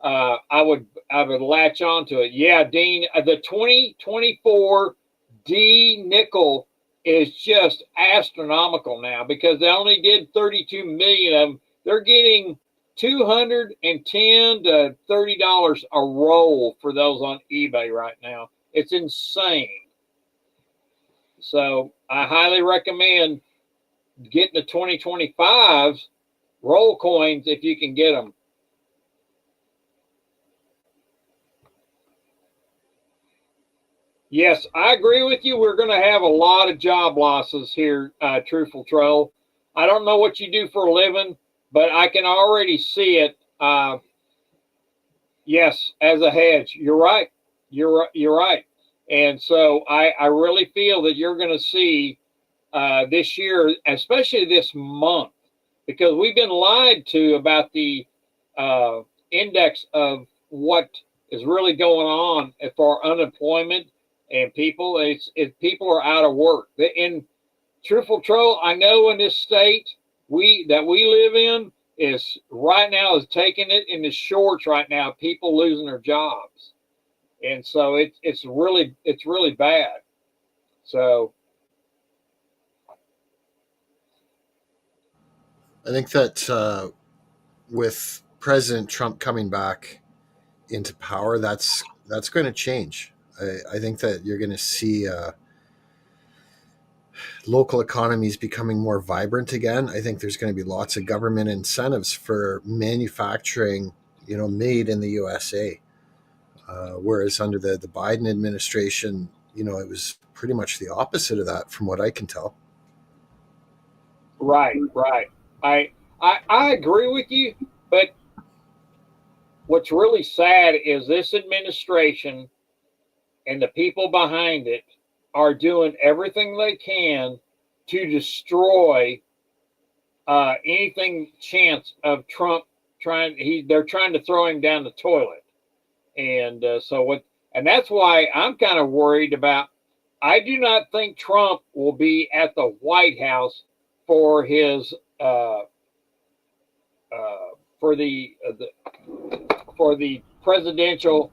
I would latch on to it. Yeah, Dean, the 2024 D nickel is just astronomical now because they only did 32 million of them. They're getting $210 to $30 a roll for those on eBay right now. It's insane. So I highly recommend getting the 2025s roll coins if you can get them. Yes, I agree with you. We're going to have a lot of job losses here, Truthful Troll. I don't know what you do for a living, but I can already see it. Yes, as a hedge. You're right. You're right. And so I really feel that you're going to see this year, especially this month, because we've been lied to about the index of what is really going on for unemployment and people. People are out of work. In Truthful Troll, I know in this state we live in is right now is taking it in the shorts right now. People losing their jobs, and so it's really bad. So I think that with President Trump coming back into power, that's going to change. I think that you're going to see local economies becoming more vibrant again. I think there's going to be lots of government incentives for manufacturing, made in the USA. Whereas under the Biden administration, it was pretty much the opposite of that, from what I can tell. right. I agree with you, but what's really sad is this administration and the people behind it are doing everything they can to destroy anything chance of Trump they're trying to throw him down the toilet. And and that's why I'm kind of worried about. I do not think Trump will be at the White House for his for the presidential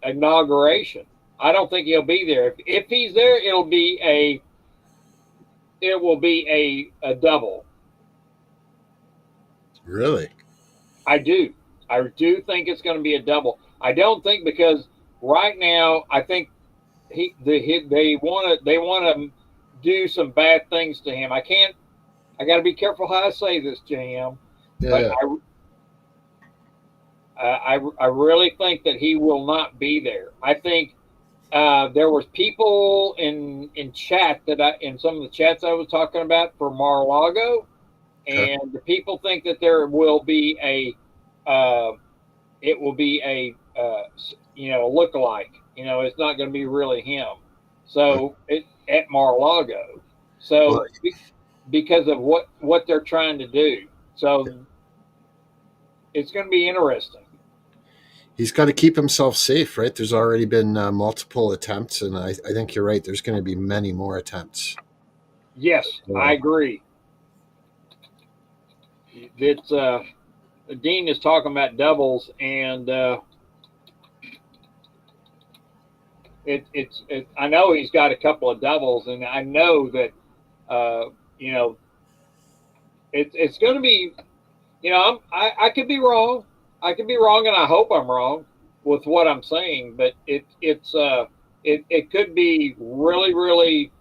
inauguration. I don't think he'll be there. If he's there, it will be a double. Really? I do think it's going to be a double. I don't think because right now I think they want to do some bad things to him. I got to be careful how I say this, JM. But Yeah. I really think that he will not be there. I think there was people in chat in some of the chats I was talking about for Mar-a-Lago, Okay. and the people think that there will be it will be a lookalike. It's not going to be really him. So at Mar-a-Lago, Well, so because of what they're trying to do, so it's going to be interesting. he's got to keep himself safe, right? There's already been multiple attempts, and I think you're right. There's going to be many more attempts. Yes, I agree. It's Dean is talking about doubles, and I know he's got a couple of doubles, and I know that it's going to be. I could be wrong. I could be wrong, and I hope I'm wrong with what I'm saying. But it could be really, really.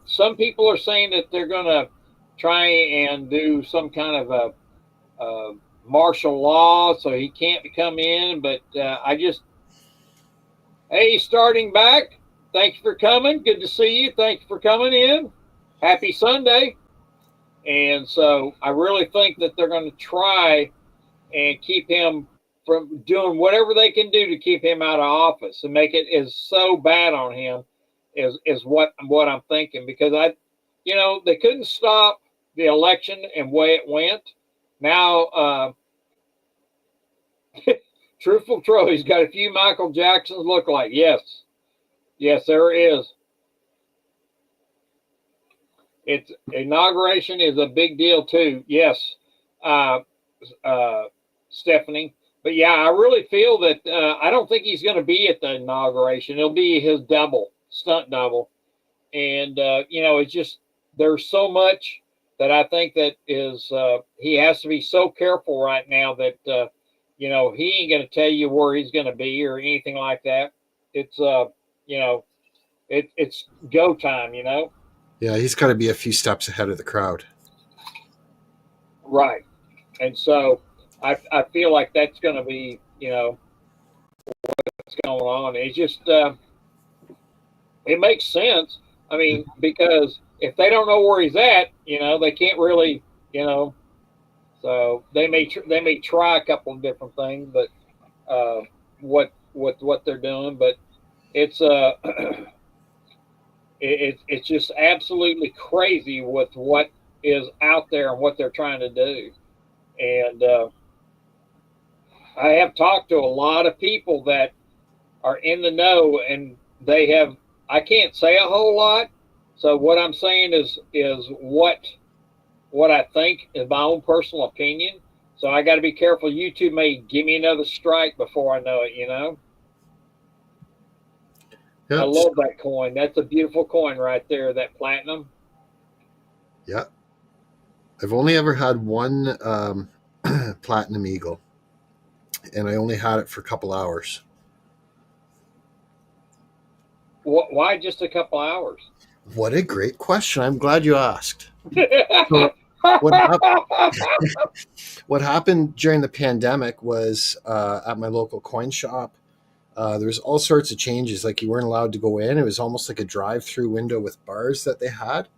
Some people are saying that they're going to try and do some kind of a martial law, so he can't come in. But hey, starting back. Thank you for coming. Good to see you. Thank you for coming in. Happy Sunday. And so I really think that they're going to try and keep him from doing whatever they can do to keep him out of office and make it as so bad on him is what I'm thinking, because they couldn't stop the election and way it went. Now Truthful Troll, he's got a few Michael Jacksons look like. Yes. Yes, there is. It's inauguration is a big deal too. Yes, uh, uh, Stephanie. But yeah, I really feel that I don't think he's going to be at the inauguration. It'll be his double, stunt double, and it's just there's so much that I think that is he has to be so careful right now that he ain't going to tell you where he's going to be or anything like that. It's you know it's go time. Yeah, he's got to be a few steps ahead of the crowd. Right. And so I feel like that's going to be, what's going on. It's just, it makes sense. I mean, because if they don't know where he's at, they can't really, so they may try a couple of different things, but what they're doing, but it's it's just absolutely crazy with what is out there and what they're trying to do, and I have talked to a lot of people that are in the know, and they have. I can't say a whole lot, so what I'm saying is what I think is my own personal opinion. So I got to be careful. YouTube may give me another strike before I know it. Yeah, I love that coin. That's a beautiful coin right there. That platinum. yeah. I've only ever had one platinum eagle, and I only had it for a couple hours. Why just a couple hours? What a great question. I'm glad you asked. So what happened during the pandemic was at my local coin shop, there was all sorts of changes. Like you weren't allowed to go in. It was almost like a drive-through window with bars that they had.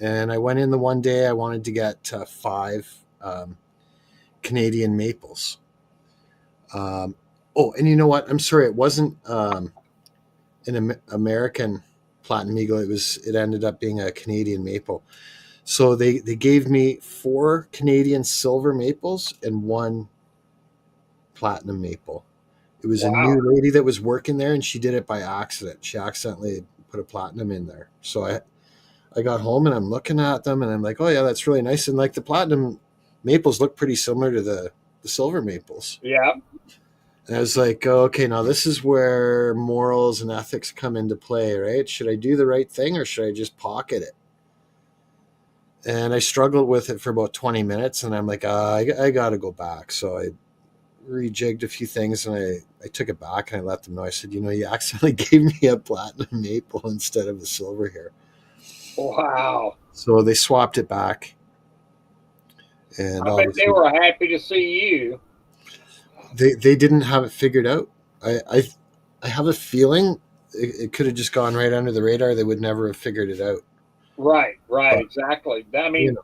And I went in the one day I wanted to get 5 Canadian maples. And you know what? I'm sorry. It wasn't an American platinum eagle. It ended up being a Canadian maple. So they gave me 4 Canadian silver maples and 1 platinum maple. It was a Wow. new lady that was working there, and she did it by accident. She accidentally put a platinum in there. So I got home and I'm looking at them and I'm like, oh yeah, that's really nice. And like the platinum maples look pretty similar to the silver maples. Yeah. And I was like, oh, okay, now this is where morals and ethics come into play, right? Should I do the right thing or should I just pocket it? And I struggled with it for about 20 minutes and I'm like, I got to go back. So I rejigged a few things and I took it back and I let them know. I said, you accidentally gave me a platinum maple instead of a silver here. Wow. So they swapped it back. And I bet they were happy to see you. They didn't have it figured out. I have a feeling it could have just gone right under the radar. They would never have figured it out. Right, exactly. I mean,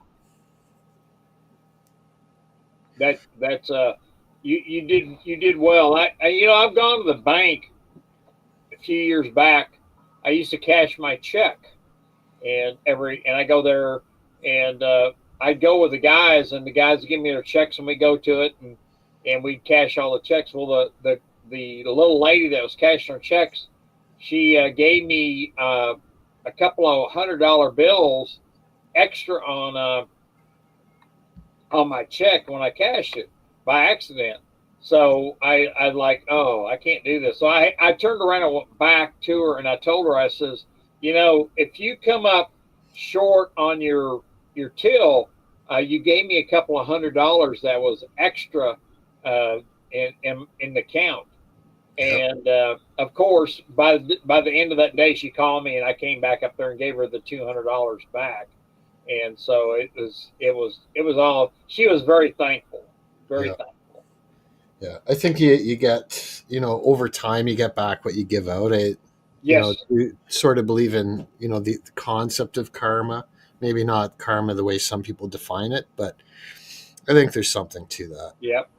that's you did well. I've gone to the bank a few years back. I used to cash my check, and I go there, and I'd go with the guys, and the guys would give me their checks, and we go to it, and we'd cash all the checks. Well, the little lady that was cashing her checks, she gave me a couple of $100 bills extra on my check when I cashed it by accident. So I like, oh, I can't do this. So I turned around and went back to her and I told her, I says, if you come up short on your till, you gave me a couple of $100 that was extra in the count. And of course, by the end of that day, she called me and I came back up there and gave her the $200 back. And so it was all. She was very thankful, very thankful. Yeah, I think you get over time you get back what you give out. You sort of believe in the concept of karma. Maybe not karma the way some people define it, but I think there's something to that. Yep.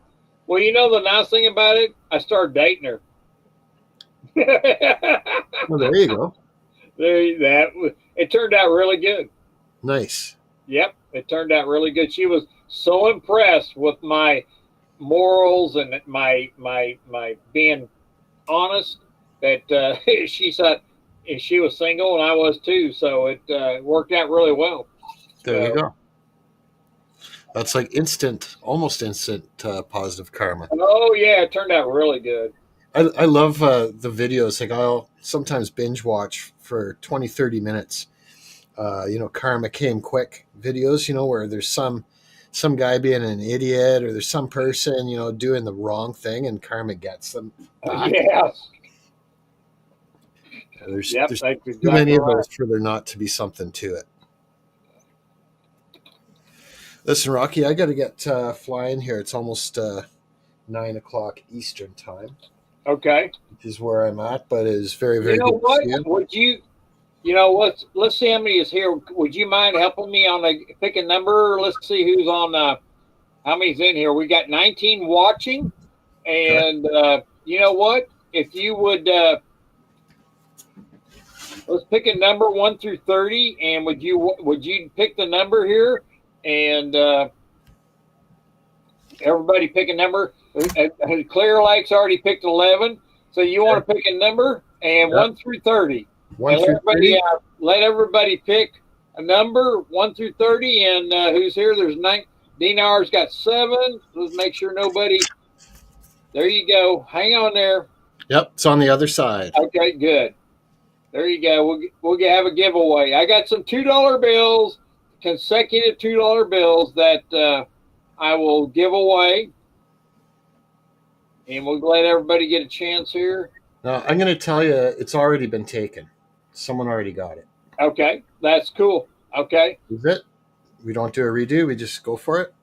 Well, the nice thing about it, I started dating her. Well, there you go. It turned out really good. Nice. Yep, it turned out really good. She was so impressed with my morals and my being honest. That she said she was single and I was too, so it worked out really well. There you go. That's like almost instant positive karma. Oh yeah, it turned out really good. I love the videos. Like I'll sometimes binge watch for 20, 30 minutes. Karma came quick videos, where there's some guy being an idiot or there's some person, doing the wrong thing and karma gets them back. Yes. There's exactly too many of right. those for there not to be something to it. Listen, Rocky, I got to get flying here. It's almost 9 o'clock Eastern time. Okay. Which is where I'm at, but it is very, very You know good what? to see you. Would you, let's see how many is here. Would you mind helping me on pick a number? Let's see who's on, how many's in here. We got 19 watching. And you know what? If you would, let's pick a number 1 through 30. And would you pick the number here? And everybody pick a number. Clear Lake's already picked 11. So you want to pick a number and 1 through 30. 1 through 30. Let everybody pick a number 1 through 30. And who's here? There's 9. Dinar's got 7. Let's make sure nobody. There you go. Hang on there. Yep, it's on the other side. Okay, good. There you go. We'll have a giveaway. I got some $2 bills, consecutive $2 bills that I will give away. And we'll let everybody get a chance here. Now, I'm going to tell you, it's already been taken. Someone already got it. Okay, that's cool. Okay. Is it? We don't do a redo. We just go for it?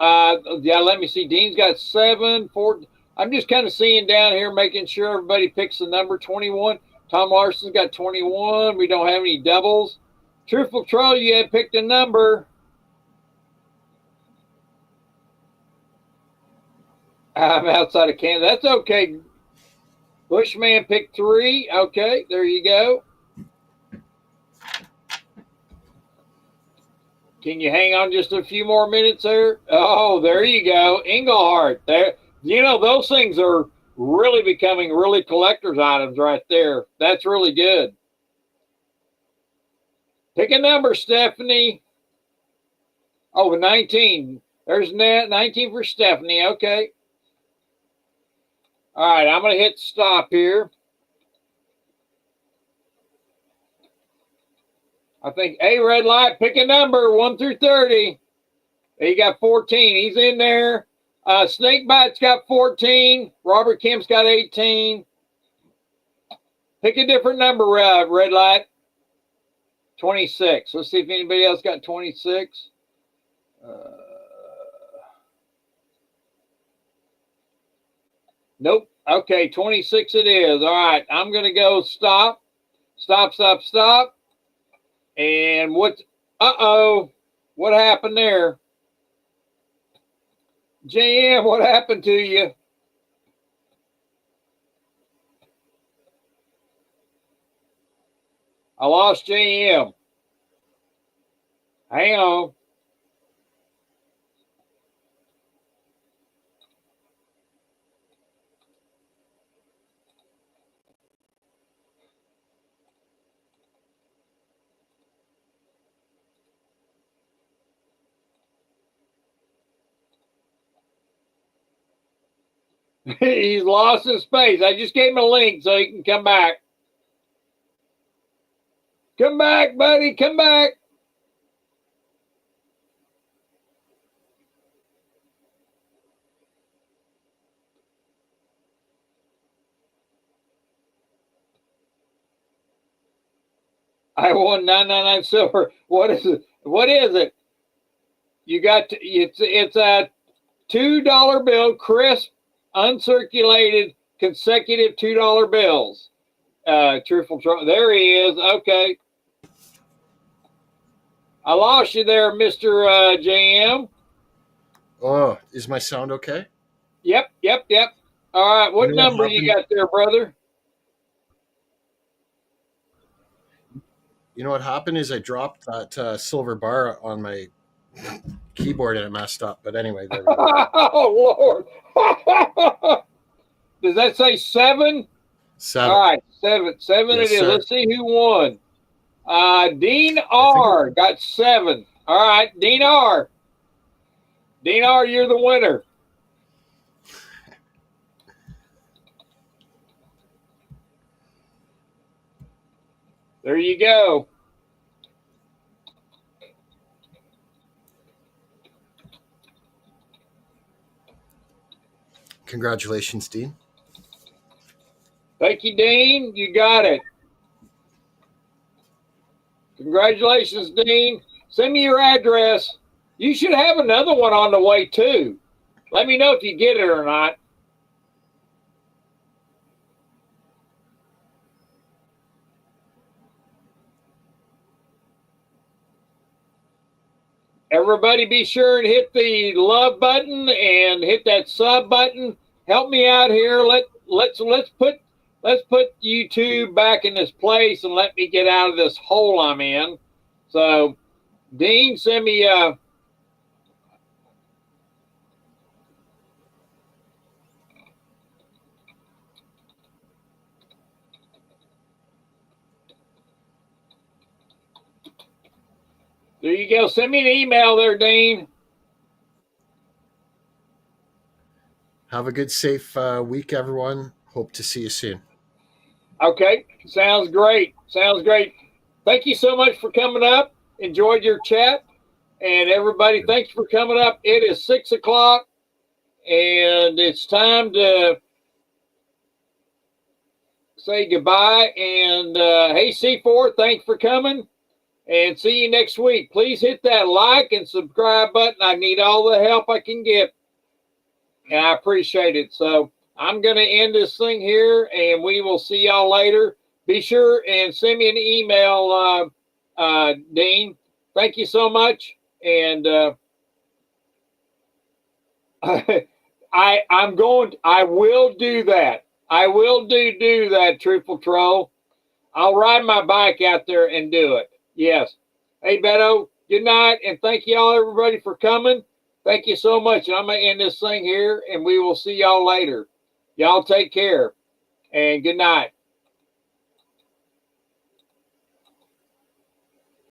Yeah, let me see. Dean's got 7, 4. I'm just kind of seeing down here, making sure everybody picks the number 21. Tom Larson's got 21. We don't have any doubles. Truthful Troll, you had picked a number. I'm outside of Canada. That's okay. Bushman picked 3. Okay, there you go. Can you hang on just a few more minutes there? Oh, there you go. Englehart. There. Those things are really becoming really collector's items right there. That's really good. Pick a number, Stephanie. Oh, 19. There's 19 for Stephanie. Okay. All right, I'm going to hit stop here. I think, hey, red light, pick a number 1 through 30. He got 14. He's in there. Snakebite's got 14. Robert Kemp's got 18. Pick a different number, red light. 26. Let's see if anybody else got 26. Nope. Okay, 26 it is. All right, I'm going to go stop. Stop, stop, stop. And what? What happened there? JM, what happened to you? I lost JM. Hang on. He's lost his space. I just gave him a link so he can come back. Come back, buddy. Come back. I won 999 silver. What is it? What is it? You got it's a $2 bill, crisp, uncirculated, consecutive $2 bills. Truthful Troll. There he is. Okay. I lost you there, Mr. JM. Oh, is my sound okay? Yep. All right. What number you got there, brother? You know what happened is I dropped that silver bar on my Keyboard and it messed up, but anyway, there we go. Oh Lord! Does that say 7? 7. All right, 7. 7 Yes, it is. sir. Let's see who won. Dean R got 7. All right, Dean R. Dean R, you're the winner. There you go. Congratulations, Dean. Thank you, Dean. You got it. Congratulations, Dean. Send me your address. You should have another one on the way, too. Let me know if you get it or not. Everybody be sure and hit the love button and hit that sub button. Help me out here. Let's put YouTube back in this place and let me get out of this hole I'm in. So, Dean, send me there you go. Send me an email there, Dean. Have a good, safe week, everyone. Hope to see you soon. Okay, sounds great. Sounds great. Thank you so much for coming up. Enjoyed your chat. And everybody, thank you for coming up. It is 6 o'clock, and it's time to say goodbye. And hey, C4, thanks for coming. And see you next week. Please hit that like and subscribe button. I need all the help I can get, and I appreciate it. So I'm going to end this thing here, and we will see y'all later. Be sure and send me an email, Dean. Thank you so much. And I will do that. I will do that, Truthful Troll. I'll ride my bike out there and do it. Yes. Hey, Beto, good night, and thank y'all, everybody, for coming. Thank you so much. And I'm going to end this thing here, and we will see y'all later. Y'all take care, and good night.